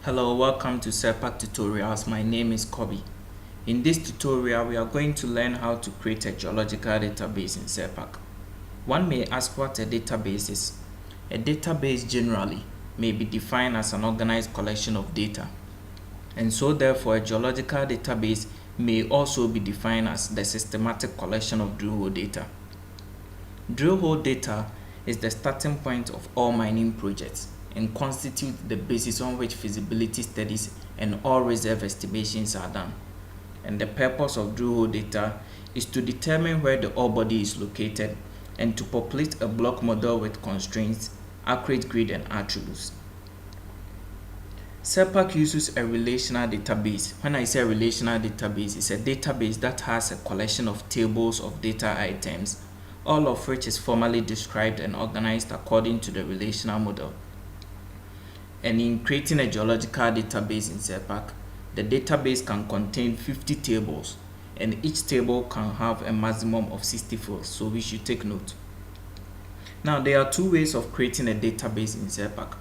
Hello, welcome to Surpac tutorials. My name is Kobe. In this tutorial, we are going to learn how to create a geological database in Surpac. One may ask what a database is. A database generally may be defined as an organized collection of data, and so therefore a geological database may also be defined as the systematic collection of drill hole data. Drill hole data is the starting point of all mining projects and constitute the basis on which feasibility studies and all reserve estimations are done. And the purpose of drill hole data is to determine where the ore body is located and to populate a block model with constraints, accurate grade and attributes. Surpac uses a relational database. When I say relational database, it's a database that has a collection of tables of data items, all of which is formally described and organized according to the relational model. And in creating a geological database in Surpac, the database can contain 50 tables, and each table can have a maximum of 60 fields, so we should take note. Now, there are two ways of creating a database in Surpac.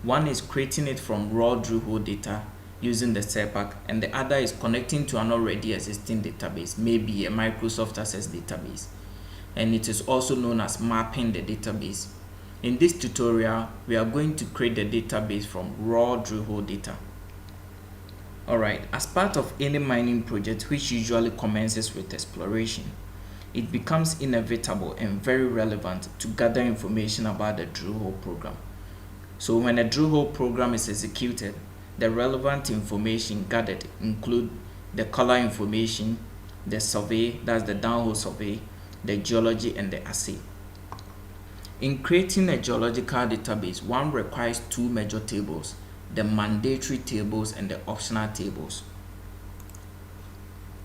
One is creating it from raw drill hole data using the Surpac, and the other is connecting to an already existing database, maybe a Microsoft Access database, and it is also known as mapping the database. In this tutorial, we are going to create the database from raw drill hole data. Alright, as part of any mining project which usually commences with exploration, it becomes inevitable and very relevant to gather information about the drill hole program. So when a drill hole program is executed, the relevant information gathered include the color information, the survey, that's the downhole survey, the geology and the assay. In creating a geological database, one requires two major tables, the mandatory tables and the optional tables.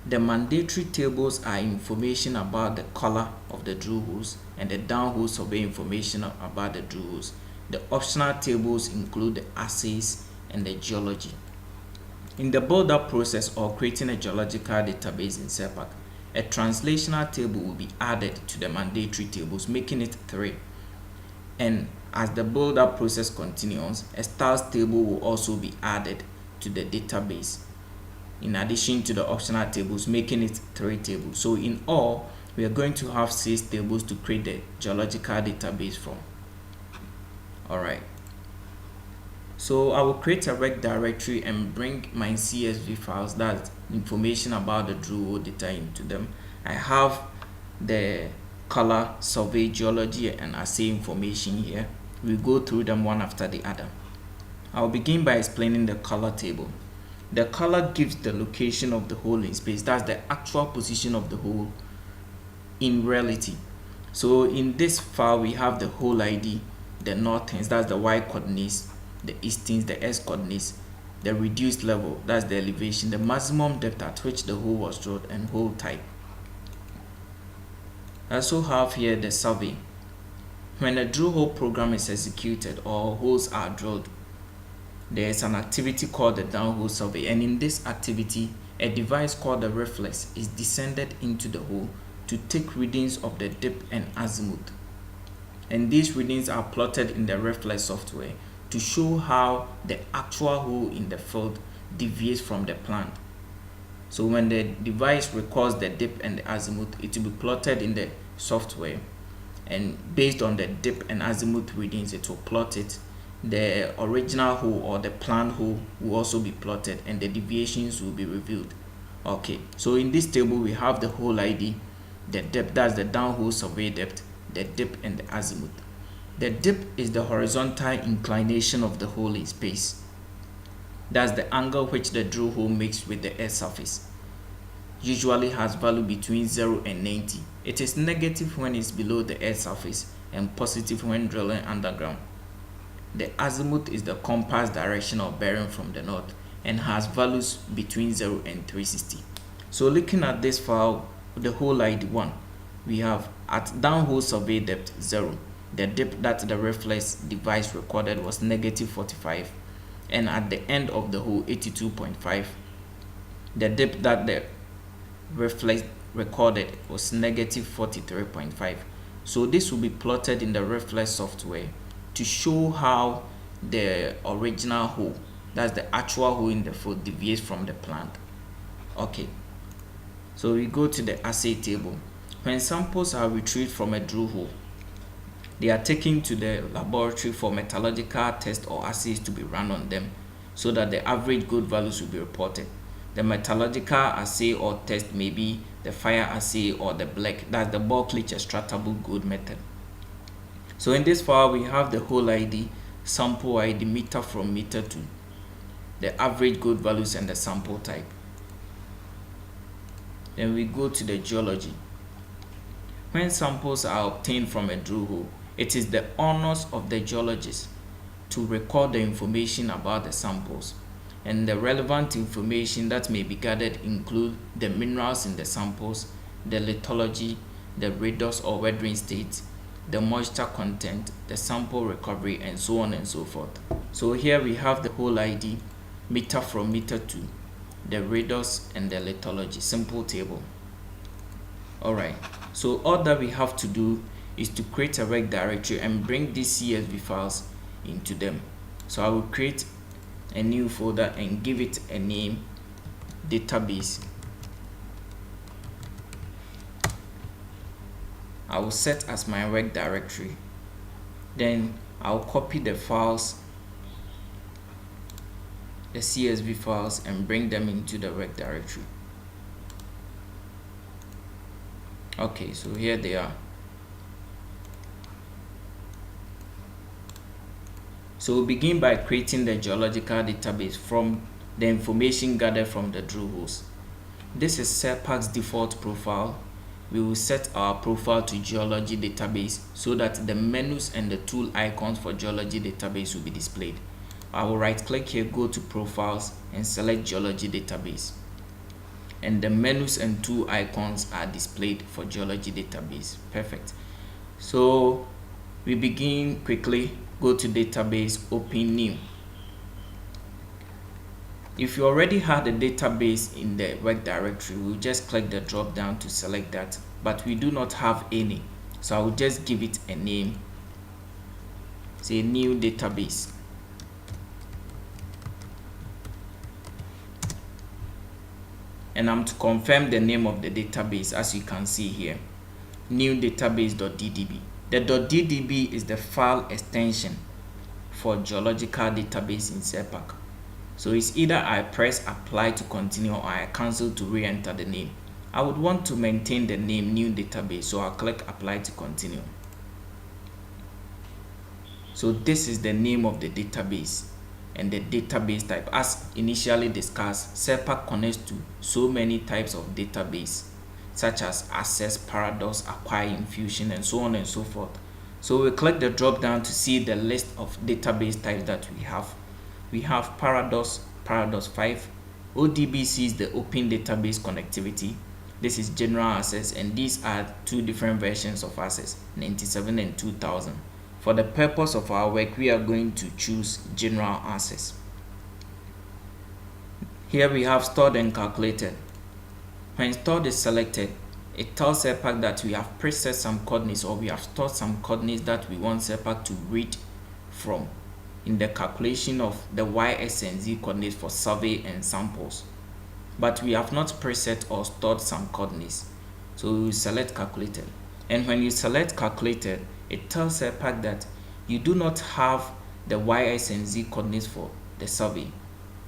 The mandatory tables are information about the color of the drill holes and the downhole survey information about the drill holes. The optional tables include the assays and the geology. In the build-up process or creating a geological database in Surpac, a translational table will be added to the mandatory tables, making it 3. And as the build-up process continues, a styles table will also be added to the database, in addition to the optional tables, making it 3 tables. So in all, we are going to have 6 tables to create the geological database from. Alright. So I will create a rec directory and bring my CSV files, that's information about the drill hole data, into them. I have the color, survey, geology and assay information here. We go through them one after the other. I'll begin by explaining the color table. The color gives the location of the hole in space. That's the actual position of the hole in reality. So in this file, we have the hole ID, the northings, that's the Y coordinates, the eastings, the S coordinates, the reduced level, that's the elevation, the maximum depth at which the hole was drilled, and hole type. I also have here the survey. When a drill hole program is executed or holes are drilled, there is an activity called the downhole survey, and in this activity, a device called the reflex is descended into the hole to take readings of the dip and azimuth. And these readings are plotted in the reflex software to show how the actual hole in the field deviates from the plan. So when the device records the dip and the azimuth, it will be plotted in the software, and based on the dip and azimuth readings, it will plot it. The original hole or the planned hole will also be plotted, and the deviations will be revealed. Okay, so in this table we have the hole ID, the depth, that's the downhole survey depth, the dip and the azimuth. The dip is the horizontal inclination of the hole in space. That's the angle which the drill hole makes with the earth surface. Usually has value between 0 and 90. It is negative when it's below the earth surface and positive when drilling underground. The azimuth is the compass direction or bearing from the north and has values between 0 and 360. So looking at this file, the hole ID 1, we have at downhole survey depth 0. The dip that the reflex device recorded was negative 45, and at the end of the hole 82.5. The dip that the reflex recorded was negative 43.5. So this will be plotted in the reflex software to show how the original hole That's the actual hole in the field deviates from the planned. Okay, so we go to the assay table. When samples are retrieved from a drill hole, they are taken to the laboratory for metallurgical tests or assays to be run on them so that the average gold values will be reported. The metallurgical assay or test may be the fire assay or the black, that's the bulk leach extractable gold method. So in this file we have the hole ID, sample ID, meter from meter to the average gold values and the sample type. Then we go to the geology. When samples are obtained from a drill hole, it is the honors of the geologist to record the information about the samples, and the relevant information that may be gathered include the minerals in the samples, the lithology, the redox or weathering state, the moisture content, the sample recovery, and so on and so forth. So here we have the hole ID, meter from meter to the redox and the lithology, simple table. Alright, so all that we have to do is to create a rec directory and bring these CSV files into them. So I will create a new folder and give it a name, database. I will set as my rec directory. Then I'll copy the files, the CSV files, and bring them into the rec directory. Okay, so here they are. So we'll begin by creating the geological database from the information gathered from the drill holes. This is Surpac's default profile. We will set our profile to geology database so that the menus and the tool icons for geology database will be displayed. I will right click here, go to profiles and select geology database. And the menus and tool icons are displayed for geology database. Perfect. So we begin quickly. Go to database, open new. If you already had a database in the rec directory, we'll just click the drop down to select that, but we do not have any, so I will just give it a name, say new database. And I'm to confirm the name of the database, as you can see here, new database.ddb. The .ddb is the file extension for geological database in Surpac. So it's either I press apply to continue or I cancel to re-enter the name. I would want to maintain the name new database, so I'll click apply to continue. So this is the name of the database and the database type. As initially discussed, Surpac connects to so many types of database, such as Access, Paradox, Acquire, Infusion, and so on and so forth. So we click the drop down to see the list of database types that we have. We have Paradox, Paradox 5, ODBC is the Open Database Connectivity. This is General Access, and these are two different versions of Access, 97 and 2000. For the purpose of our work, we are going to choose General Access. Here we have Stored and Calculated. When stored is selected, it tells Surpac that we have preset some coordinates, or we have stored some coordinates that we want Surpac to read from in the calculation of the Y, S, and Z coordinates for survey and samples. But we have not preset or stored some coordinates. So we will select Calculated. And when you select Calculated, it tells Surpac that you do not have the Y, S, and Z coordinates for the survey.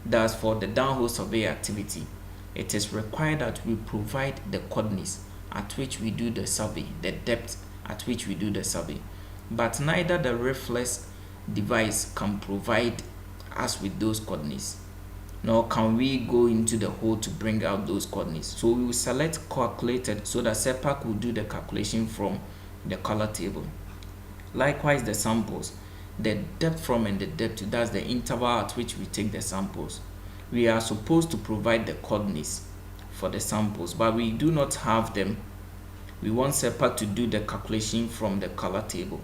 Thus, for the downhole survey activity, it is required that we provide the coordinates at which we do the survey, the depth at which we do the survey. But neither the reflex device can provide us with those coordinates, nor can we go into the hole to bring out those coordinates. So we will select Calculated so that Surpac will do the calculation from the color table. Likewise, the samples, the depth from and the depth to, that's the interval at which we take the samples. We are supposed to provide the coordinates for the samples, but we do not have them. We want Surpac to do the calculation from the color table,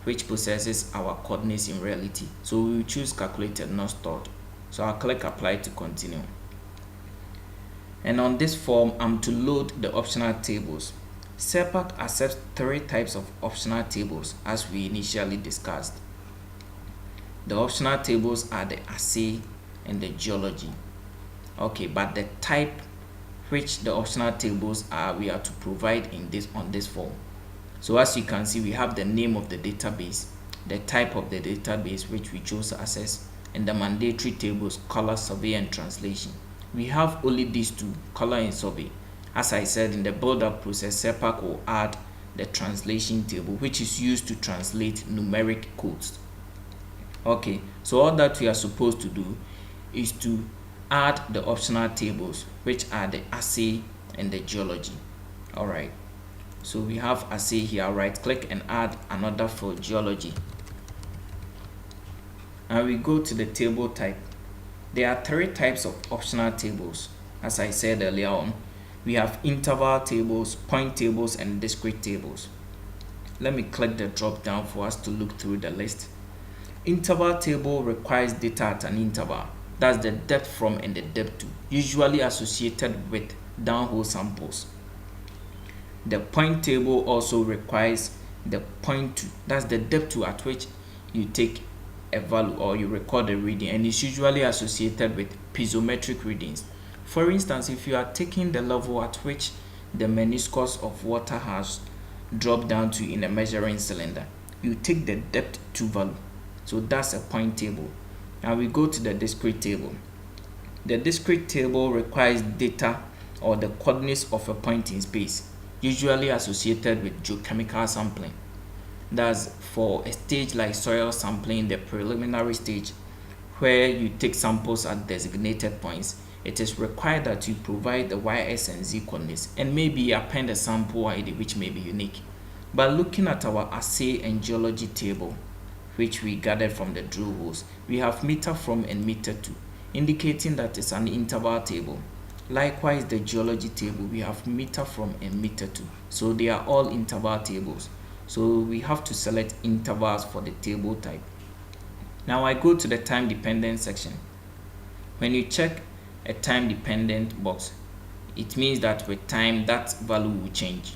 which possesses our coordinates in reality. So we will choose Calculated, not stored. So I'll click apply to continue. And on this form, I'm to load the optional tables. Surpac accepts 3 types of optional tables as we initially discussed. The optional tables are the assay, and the geology. Okay, but the type which the optional tables are, we are to provide on this form. So as you can see, we have the name of the database, the type of the database which we chose to access, and the mandatory tables, color, survey, and translation. We have only these two, color and survey. As I said, in the build-up process, Surpac will add the translation table, which is used to translate numeric codes. Okay, so all that we are supposed to do is to add the optional tables, which are the assay and the geology. All right, so we have assay here. Right click and add another for geology, and we go to the table type. There are three types of optional tables. As I said earlier on, we have interval tables, point tables, and discrete tables. Let me click the drop down for us to look through the list. Interval table requires data at an interval. That's the depth from and the depth to, usually associated with downhole samples. The point table also requires the point to, that's the depth to at which you take a value or you record a reading, and is usually associated with piezometric readings. For instance, if you are taking the level at which the meniscus of water has dropped down to in a measuring cylinder, you take the depth to value. So that's a point table. Now we go to the discrete table. The discrete table requires data or the coordinates of a point in space, usually associated with geochemical sampling. That's for a stage like soil sampling, the preliminary stage, where you take samples at designated points. It is required that you provide the y, s, and z coordinates and maybe append a sample ID which may be unique. But looking at our assay and geology table, which we gathered from the drill holes, we have meter from and meter to, indicating that it's an interval table. Likewise, the geology table, we have meter from and meter to, so they are all interval tables. So we have to select intervals for the table type. Now I go to the time dependent section. When you check a time dependent box, it means that with time that value will change.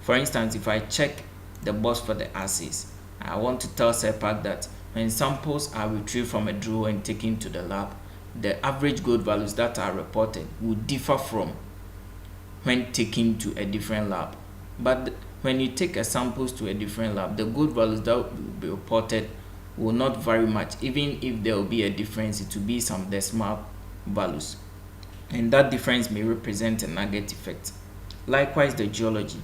For instance, if I check the box for the assays, I want to tell Surpac that when samples are retrieved from a drill and taken to the lab, the average gold values that are reported will differ from when taken to a different lab. But when you take a samples to a different lab, the gold values that will be reported will not vary much. Even if there will be a difference, it will be some decimal values, and that difference may represent a nugget effect. Likewise, the geology.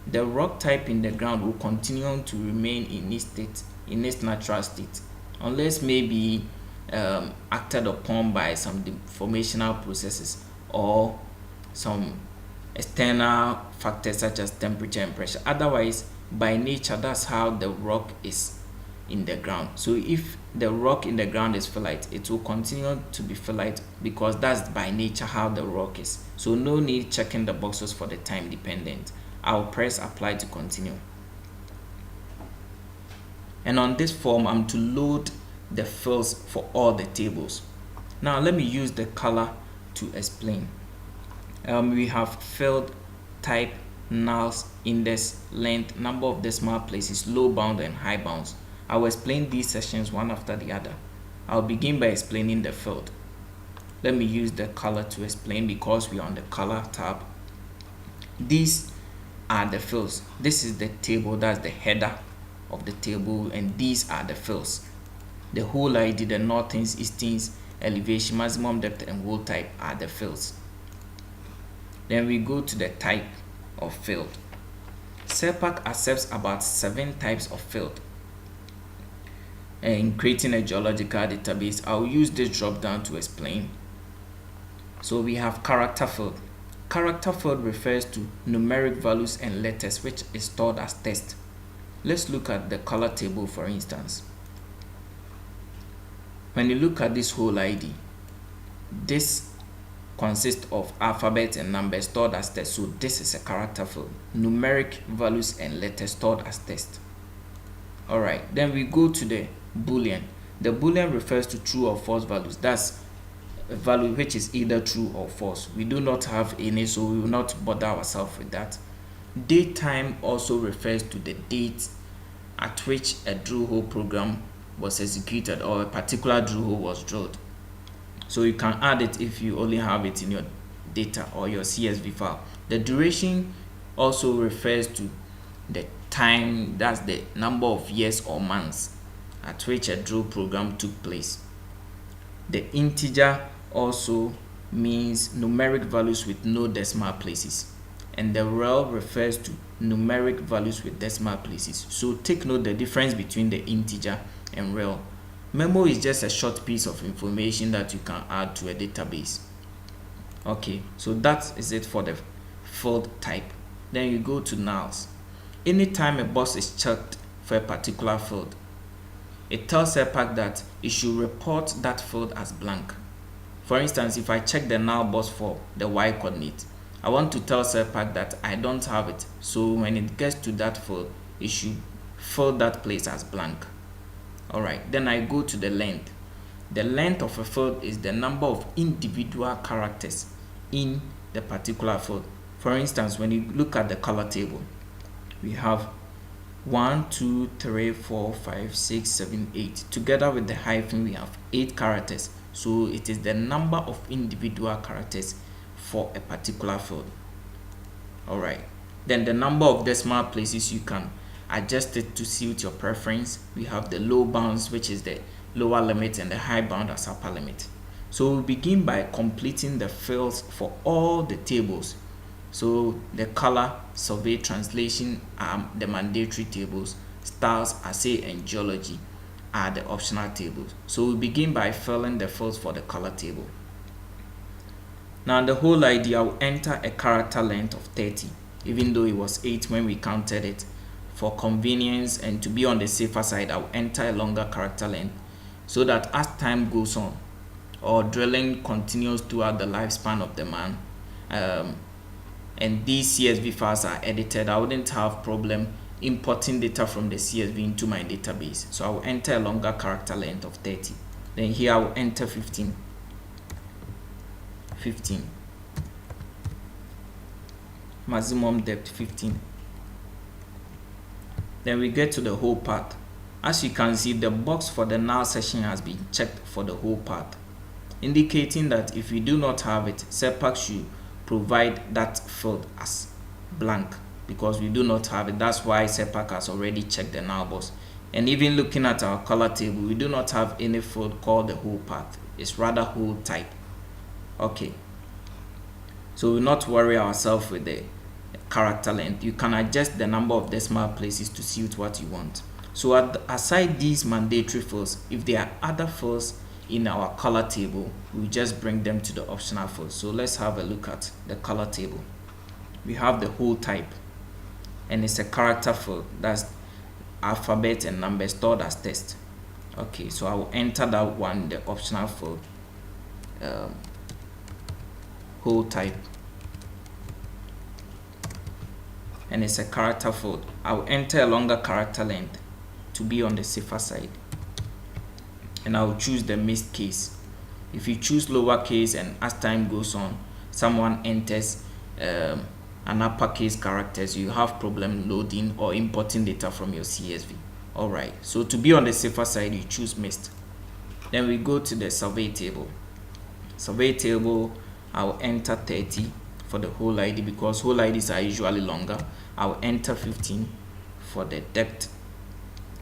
The rock type in the ground will continue to remain in its natural state, unless maybe acted upon by some deformational processes or some external factors such as temperature and pressure. Otherwise, by nature, that's how the rock is in the ground. So if the rock in the ground is phyllite, it will continue to be phyllite because that's by nature how the rock is. So no need checking the boxes for the time dependent. I'll press apply to continue. And on this form, I'm to load the fields for all the tables. Now let me use the color to explain. We have field, type, nulls, index, length, number of decimal places, low bound and high bounds. I will explain these sections one after the other. I'll begin by explaining the field. Let me use the color to explain because we are on the color tab. These are the fields. This is the table, that's the header of the table, and these are the fields. The hole ID, the northings, eastings, elevation, maximum depth, and hole type are the fields. Then we go to the type of field. Surpac accepts about 7 types of field. In creating a geological database, I'll use this drop down to explain. So we have character field. Character field refers to numeric values and letters which is stored as text. Let's look at the color table for instance. When you look at this whole ID, this consists of alphabet and numbers stored as text. So this is a character field. Numeric values and letters stored as text. Alright, then we go to the Boolean. The Boolean refers to true or false values. That's a value which is either true or false. We do not have any, so we will not bother ourselves with that. Date time also refers to the date at which a drill hole program was executed or a particular drill hole was drilled. So you can add it if you only have it in your data or your CSV file. The duration also refers to the time, that's the number of years or months at which a drill program took place. The integer also means numeric values with no decimal places, and the rel refers to numeric values with decimal places. So take note the difference between the integer and rel. Memo is just a short piece of information that you can add to a database. Okay, so that is it for the field type. Then you go to nulls. Anytime a box is checked for a particular field, it tells Surpac that it should report that field as blank. For instance, if I check the null box for the y coordinate, I want to tell Surpac that I don't have it, so when it gets to that field, it should fill that place as blank. Alright, then I go to the length. The length of a field is the number of individual characters in the particular field. For instance, when you look at the color table, we have 1, 2, 3, 4, 5, 6, 7, 8. Together with the hyphen, we have 8 characters. So it is the number of individual characters for a particular field. Alright, then the number of decimal places, you can adjust it to suit your preference. We have the low bounds, which is the lower limit, and the high bound as upper limit. So we'll begin by completing the fields for all the tables. So the color, survey, translation are the mandatory tables. Styles, assay, and geology are the optional tables. So we begin by filling the fields for the color table. Now the whole idea, will enter a character length of 30, even though it was 8 when we counted it. For convenience and to be on the safer side, I'll enter a longer character length so that as time goes on or drilling continues throughout the lifespan of the man, and these CSV files are edited, I wouldn't have problem importing data from the CSV into my database. So I will enter a longer character length of 30. Then here I will enter 15. Maximum depth 15. Then we get to the whole path. As you can see, the box for the null section has been checked for the whole path, indicating that if you do not have it, Surpac should provide that field as blank because we do not have it. That's why Surpac has already checked the null box. And even looking at our color table, we do not have any field called the whole path. It's rather whole type. Okay, so we'll not worry ourselves with the character length. You can adjust the number of decimal places to suit what you want. So aside these mandatory fields, if there are other fields in our color table, we just bring them to the optional fields. So let's have a look at the color table. We have the whole type, and it's a character field. That's alphabet and numbers stored as text. Okay, so I will enter that one, the optional field, whole type, and it's a character field. I will enter a longer character length to be on the safer side, and I will choose the mixed case. If you choose lowercase and as time goes on someone enters an uppercase characters, you have problem loading or importing data from your CSV. Alright, so to be on the safer side, you choose mixed. Then we go to the survey table. Survey table, I'll enter 30 for the whole ID because whole IDs are usually longer. I'll enter 15 for the depth,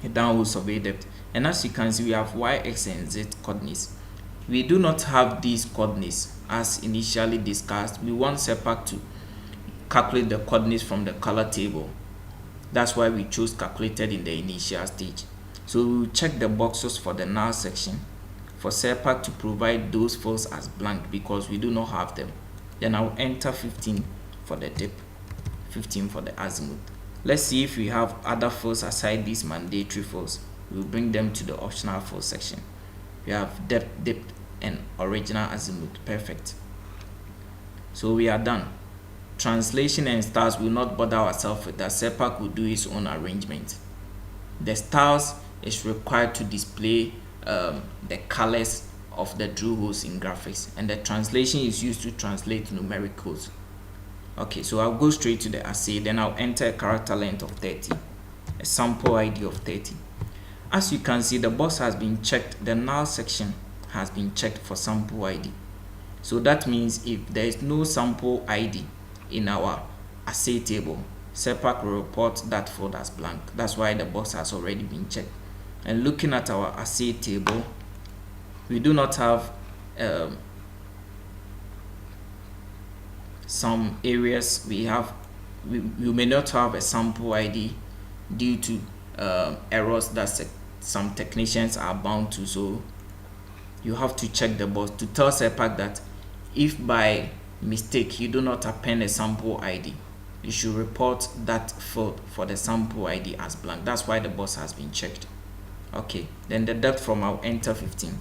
a downhole survey depth. And as you can see, we have Y, X, and Z coordinates. We do not have these coordinates as initially discussed. We want Surpac to calculate the coordinates from the color table. That's why we chose calculated in the initial stage. So we'll check the boxes for the null section for Surpac to provide those fields as blank because we do not have them. Then I'll enter 15 for the depth, 15 for the azimuth. Let's see if we have other fields aside these mandatory fields. We'll bring them to the optional field section. We have depth, and original azimuth. Perfect. So we are done. Translation and styles will not bother ourselves with that. Surpac will do his own arrangement. The styles is required to display the colors of the drill holes in graphics, and the translation is used to translate numeric codes. Okay, so I'll go straight to the assay. Then I'll enter a character length of 30, a sample ID of 30. As you can see, the box has been checked. The null section has been checked for sample ID. So that means if there is no sample ID in our assay table, Surpac will report that field as blank. That's why the box has already been checked. And looking at our assay table, we do not have some areas we may not have a sample ID due to errors that some technicians are bound to. So you have to check the box to tell Surpac that if by mistake you do not append a sample ID, you should report that field for the sample ID as blank. That's why the box has been checked. Okay, then the depth from our enter 15.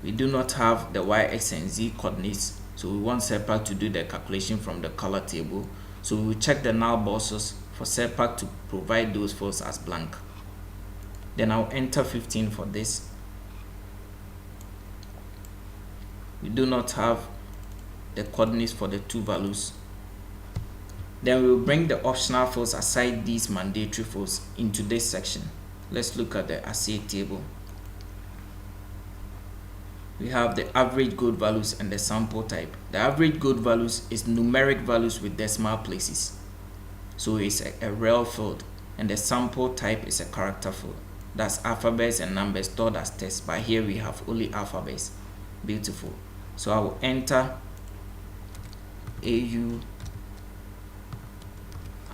We do not have the y, x, and z coordinates, so we want Surpac to do the calculation from the color table. So we will check the null boxes for Surpac to provide those fields as blank. Then I'll enter 15 for this. We do not have the coordinates for the two values. Then we will bring the optional fields aside these mandatory fields into this section. Let's look at the assay table. We have the average gold values and the sample type. The average gold values is numeric values with decimal places, so it's a real field, and the sample type is a character field. That's alphabets and numbers stored as text, but here we have only alphabets. Beautiful. So I will enter AU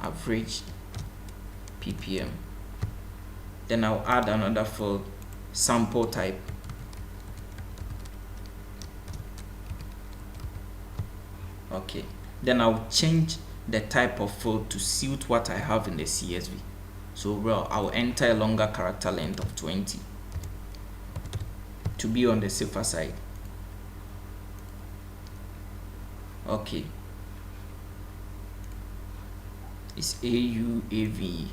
average ppm. Then I'll add another field, sample type. Okay, then I'll change the type of field to suit what I have in the CSV. So I'll enter a longer character length of 20 to be on the safer side. Okay, it's AUAV,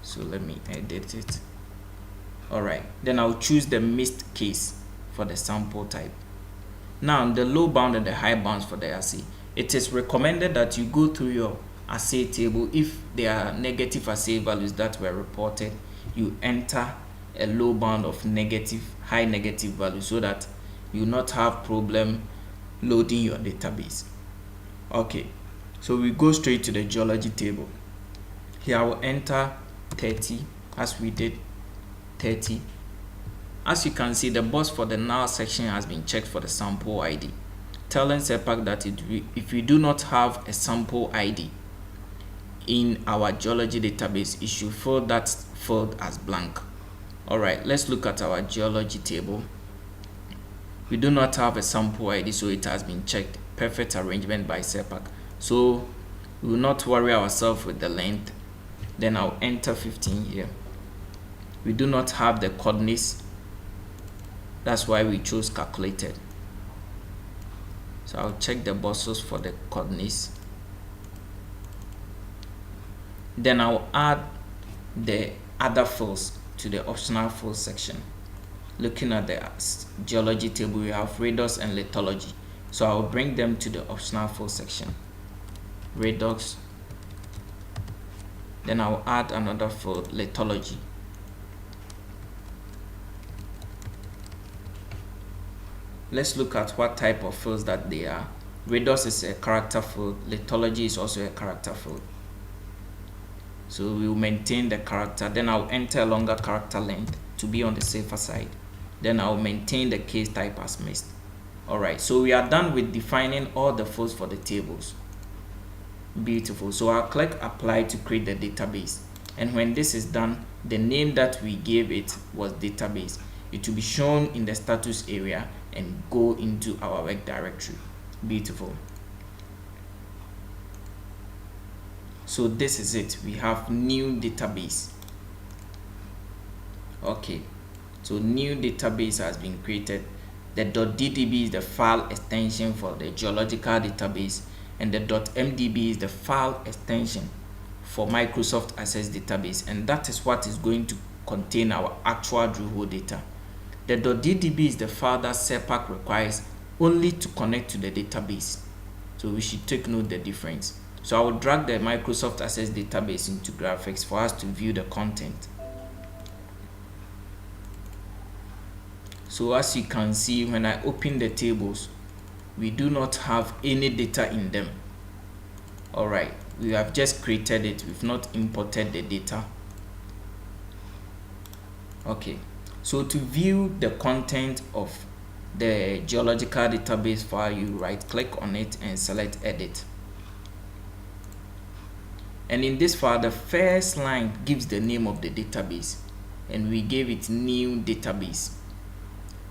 so let me edit it. Alright, then I'll choose the missed case for the sample type. Now the low bound and the high bounds for the assay. It is recommended that you go through your assay table. If there are negative assay values that were reported, you enter a low bound of negative, high negative value, so that you not have problem loading your database. Okay, so we go straight to the geology table. Here I will enter 30 as we did 30. As you can see, the box for the null section has been checked for the sample ID, telling Surpac that if we do not have a sample ID in our geology database, it should fill that field as blank. Alright, let's look at our geology table. We do not have a sample ID, so it has been checked. Perfect arrangement by Surpac. So we will not worry ourselves with the length. Then I'll enter 15 here. We do not have the coordinates, that's why we chose calculated. So I'll check the boxes for the coordinates. Then I'll add the other fields to the optional fields section. Looking at the geology table, we have redox and lithology, so I'll bring them to the optional fields section. Redox. Then I'll add another field, lithology. Let's look at what type of fields that they are. Redox is a character field, lithology is also a character field. So we will maintain the character. Then I'll enter a longer character length to be on the safer side. Then I'll maintain the case type as missed. Alright, so we are done with defining all the fields for the tables. Beautiful. So I'll click apply to create the database. And when this is done, the name that we gave it was database. It will be shown in the status area and go into our work directory. Beautiful. So this is it. We have new database. Okay, so new database has been created. The .ddb is the file extension for the geological database, and the .mdb is the file extension for Microsoft Access database, and that is what is going to contain our actual drill hole data. The .ddb is the file that Surpac requires only to connect to the database. So we should take note the difference. So I will drag the Microsoft Access database into graphics for us to view the content. So as you can see, when I open the tables, we do not have any data in them. All right, we have just created it, we've not imported the data. Okay, so to view the content of the geological database file, you right click on it and select edit. And in this file, the first line gives the name of the database, and we gave it new database.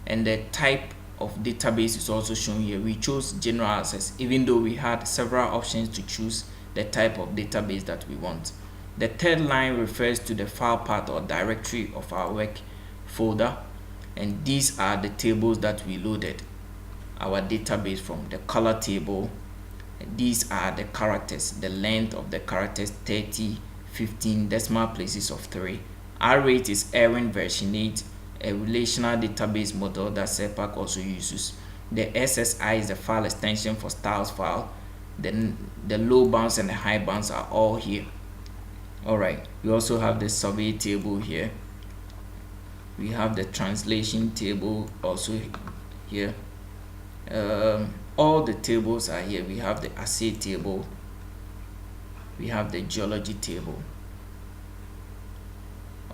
And the type of database is also shown here. We chose general access, even though we had several options to choose the type of database that we want. The third line refers to the file path or directory of our work folder, and these are the tables that we loaded our database from. The color table, these are the characters, the length of the characters 30, 15, decimal places of 3. Our rate is Erwin version 8, a relational database model that Surpac also uses. The SSI is the file extension for styles file. Then the low bounds and the high bounds are all here. All right, we also have the survey table here. We have the translation table also here. All the tables are here. We have the assay table, we have the geology table.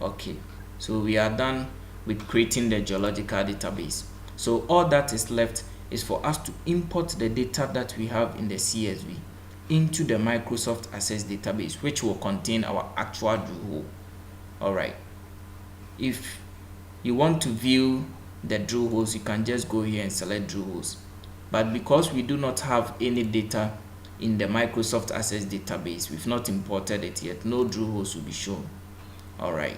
Okay, so we are done with creating the geological database. So all that is left is for us to import the data that we have in the CSV into the Microsoft Access database, which will contain our actual drill hole. All right, if you want to view the drill holes, you can just go here and select drill holes. But because we do not have any data in the Microsoft Access database, we've not imported it yet, no drill holes will be shown. All right,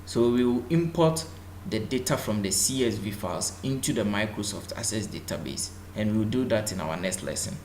so we will import the data from the CSV files into the Microsoft Access database, and we'll do that in our next lesson.